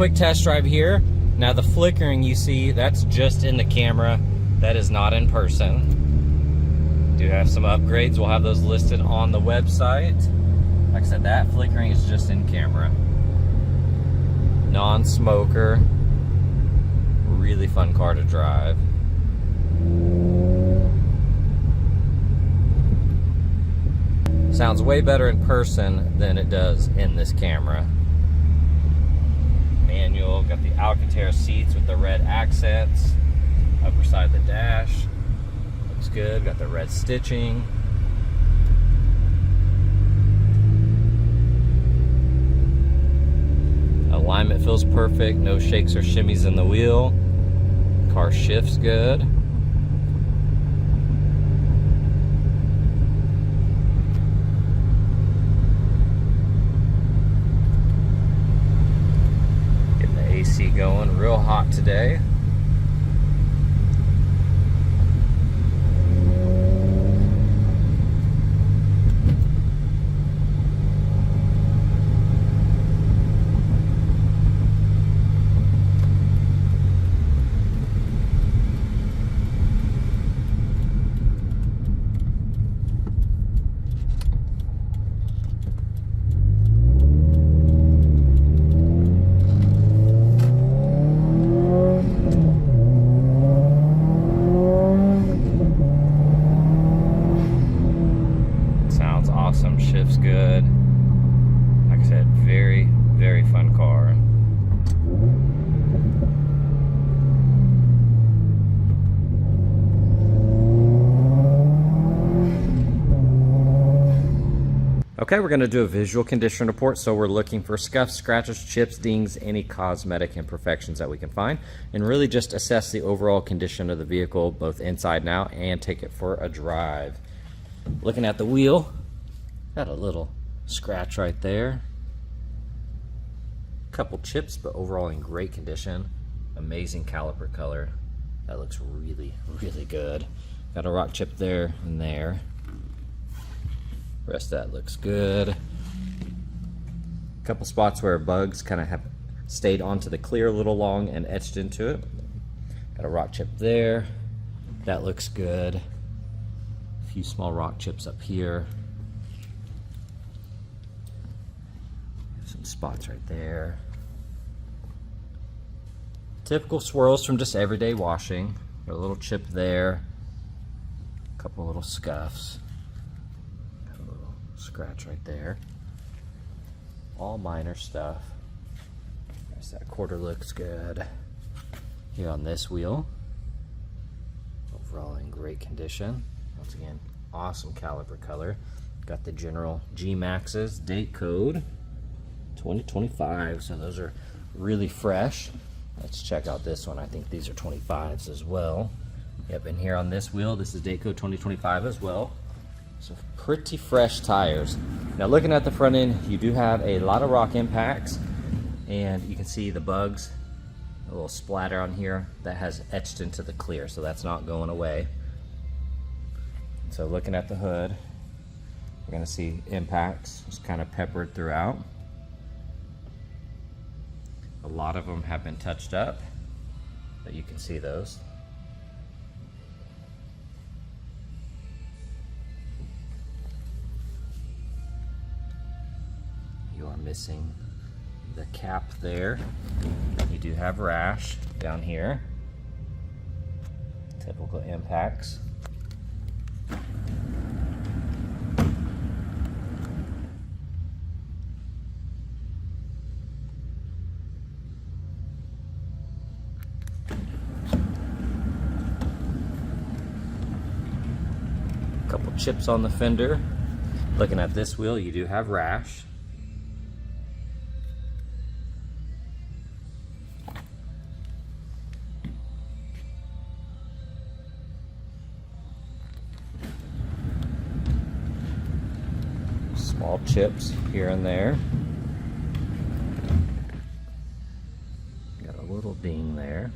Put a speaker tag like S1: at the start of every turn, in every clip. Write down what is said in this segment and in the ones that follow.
S1: quick test drive here. Now the flickering you see, that's just in the camera. That is not in person. Do have some upgrades. We'll have those listed on the website. Like I said, that flickering is just in camera. Non-smoker. Really fun car to drive. Sounds way better in person than it does in this camera. Manual, got the Alcantara seats with the red accents. Upper side of the dash. Looks good, got the red stitching. Alignment feels perfect, no shakes or shimmies in the wheel. Car shifts good. Getting the AC going, real hot today. Awesome, shifts good. Like I said, very, very fun car. Okay, we're going to do a visual condition report. So we're looking for scuffs, scratches, chips, dings, any cosmetic imperfections that we can find, and really just assess the overall condition of the vehicle, both inside and out, and take it for a drive. Looking at the wheel, got a little scratch right there. Couple chips, but overall in great condition. Amazing caliper color. That looks really, really good. Got a rock chip there and there. Rest of that looks good. Couple spots where bugs kind of have stayed onto the clear a little long and etched into it. Got a rock chip there. That looks good. A few small rock chips up here. Some spots right there. Typical swirls from just everyday washing. Got a little chip there. A couple little scuffs. Got a little scratch right there. All minor stuff. That quarter looks good. Here on this wheel. Overall in great condition. Once again, awesome caliper color. Got the general G Maxes, date code 2025, so those are really fresh. Let's check out this one. I think these are 25s as well. Yep, and here on this wheel, this is date code 2025 as well. So pretty fresh tires. Now looking at the front end, you do have a lot of rock impacts, and you can see the bugs, a little splatter on here that has etched into the clear, so that's not going away. So looking at the hood, we're going to see impacts just kind of peppered throughout. A lot of them have been touched up, but you can see those. You are missing the cap there. You do have rash down here. Typical impacts. Couple chips on the fender. Looking at this wheel, you do have rash. Small chips here and there. Got a little ding there.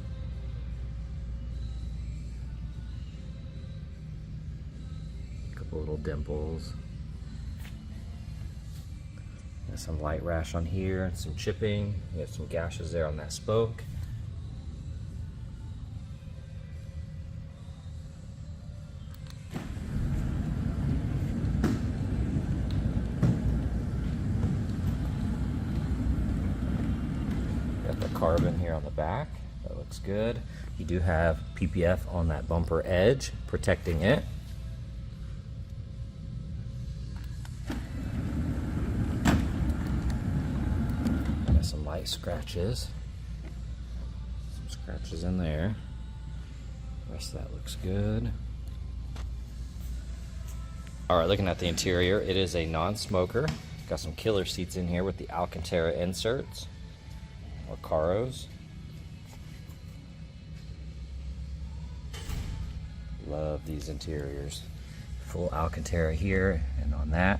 S1: Couple little dimples. Got some light rash on here and some chipping. We have some gashes there on that spoke. Got the carbon here on the back. That looks good. You do have PPF on that bumper edge, protecting it. Got some light scratches. Some scratches in there. The rest of that looks good. Alright, looking at the interior, it is a non-smoker. Got some killer seats in here with the Alcantara inserts, or Caros. Love these interiors. Full Alcantara here and on that.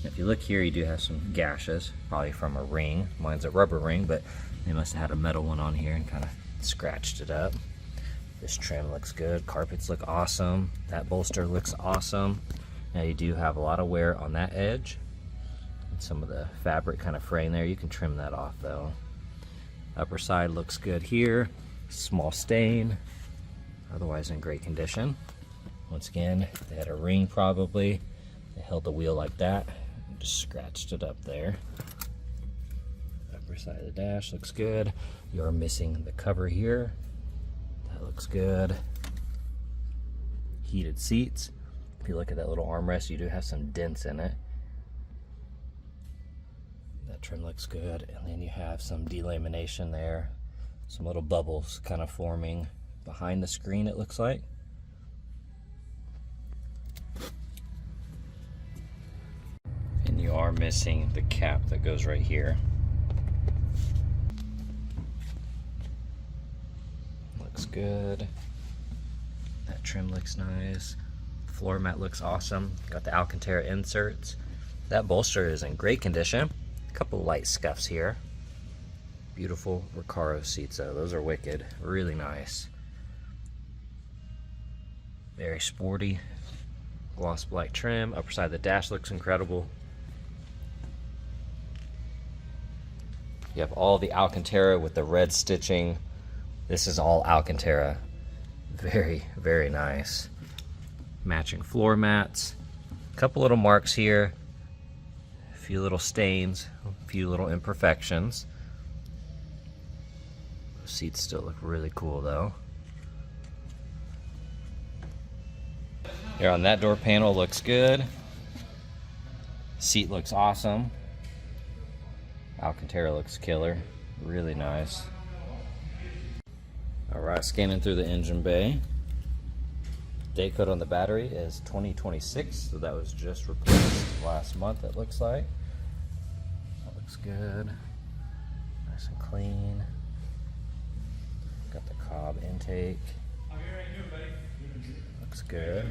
S1: If you look here, you do have some gashes, probably from a ring. Mine's a rubber ring, but they must have had a metal one on here and kind of scratched it up. This trim looks good. Carpets look awesome. That bolster looks awesome. Now you do have a lot of wear on that edge. And some of the fabric kind of fraying there. You can trim that off though. Upper side looks good here. Small stain. Otherwise in great condition. Once again, they had a ring probably. They held the wheel like that and just scratched it up there. Upper side of the dash looks good. You're missing the cover here. That looks good. Heated seats. If you look at that little armrest, you do have some dents in it. That trim looks good. And then you have some delamination there. Some little bubbles kind of forming behind the screen, it looks like. And you are missing the cap that goes right here. Looks good. That trim looks nice. Floor mat looks awesome. Got the Alcantara inserts. That bolster is in great condition. A couple light scuffs here. Beautiful Recaro seats though. Those are wicked. Really nice. Very sporty. Gloss black trim. Upper side of the dash looks incredible. You have all the Alcantara with the red stitching. This is all Alcantara. Very, very nice. Matching floor mats. A couple little marks here. A few little stains. A few little imperfections. The seats still look really cool though. Here on that door panel looks good. Seat looks awesome. Alcantara looks killer. Really nice. Alright, scanning through the engine bay. Date code on the battery is 2026, so that was just replaced last month, it looks like. That looks good. Nice and clean. Got the Cobb intake. Looks good.